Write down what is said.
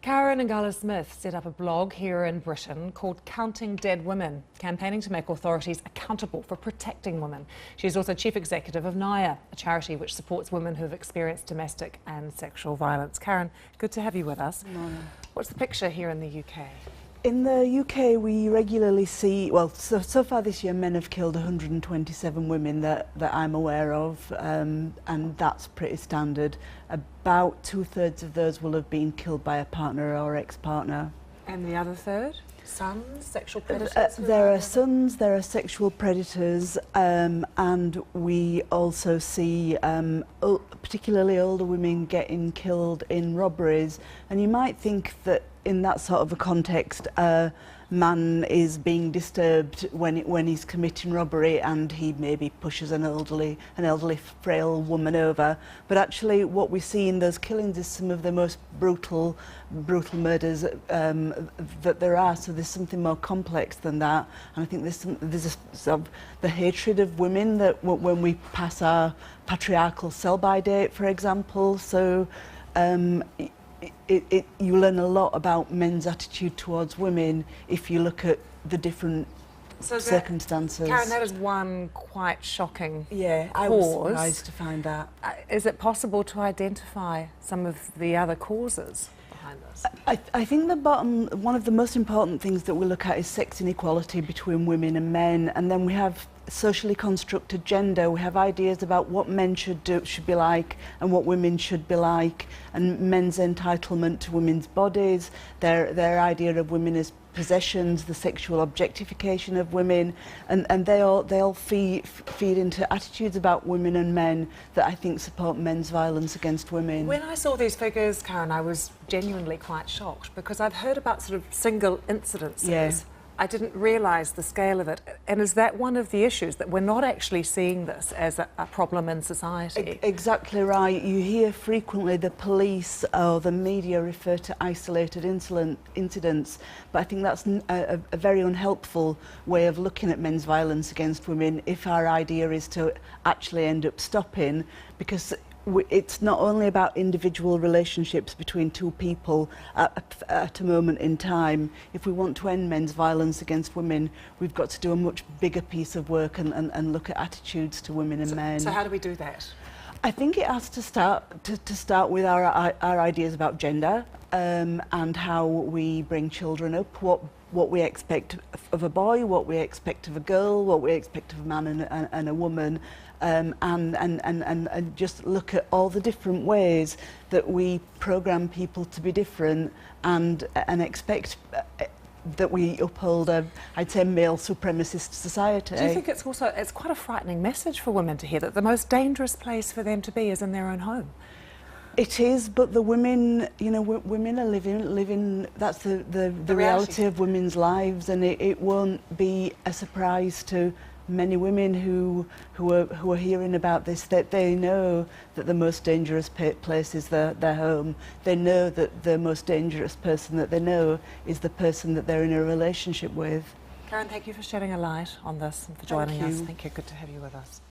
Karen Ingala Smith set up a blog here in Britain called Counting Dead Women, campaigning to make authorities accountable for protecting women. She's also chief executive of NIA, a charity which supports women who have experienced domestic and sexual violence. Karen, good to have you with us. Morning. What's the picture here in the UK? In the UK, we regularly see, well, so far this year, men have killed 127 women that I'm aware of, and that's pretty standard. About 2/3 of those will have been killed by a partner or ex-partner. And the other third? Sons, sexual predators? There are sons, there are sexual predators, and we also see particularly older women getting killed in robberies. And you might think that in that sort of a context, a man is being disturbed when he's committing robbery and he maybe pushes an elderly frail woman over. But actually what we see in those killings is some of the most brutal murders that there are. So there's something more complex than that. And I think there's a sort of the hatred of women that when we pass our patriarchal sell-by date, for example. So you learn a lot about men's attitude towards women if you look at the different circumstances. Karen, that is one quite shocking cause. I was surprised to find that. Is it possible to identify some of the other causes behind this? I think one of the most important things that we look at is sex inequality between women and men, and then we have socially constructed gender. We have ideas about what men should be like and what women should be like, and men's entitlement to women's bodies, their idea of women as possessions, the sexual objectification of women, and they all feed into attitudes about women and men that I think support men's violence against women. When I saw these figures, Karen, I was genuinely quite shocked because I've heard about sort of single incidences. Yeah. I didn't realise the scale of it. And is that one of the issues, that we're not actually seeing this as a problem in society? Exactly right. You hear frequently the police or the media refer to isolated incidents, but I think that's a very unhelpful way of looking at men's violence against women if our idea is to actually end up stopping, because it's not only about individual relationships between two people at a moment in time. If we want to end men's violence against women, we've got to do a much bigger piece of work and look at attitudes to women and men. So how do we do that? I think it has to start with our ideas about gender, and how we bring children up, what we expect of a boy, what we expect of a girl, what we expect of a man and a woman, and just look at all the different ways that we program people to be different and expect that we uphold I'd say, male supremacist society. Do you think it's quite a frightening message for women to hear that the most dangerous place for them to be is in their own home? It is, but the women, women are living. That's the reality of women's lives, and it won't be a surprise to many women who are hearing about this, that they know that the most dangerous place is their home. They know that the most dangerous person that they know is the person that they're in a relationship with. Karen, thank you for shedding a light on this and for joining us. Thank you. Good to have you with us.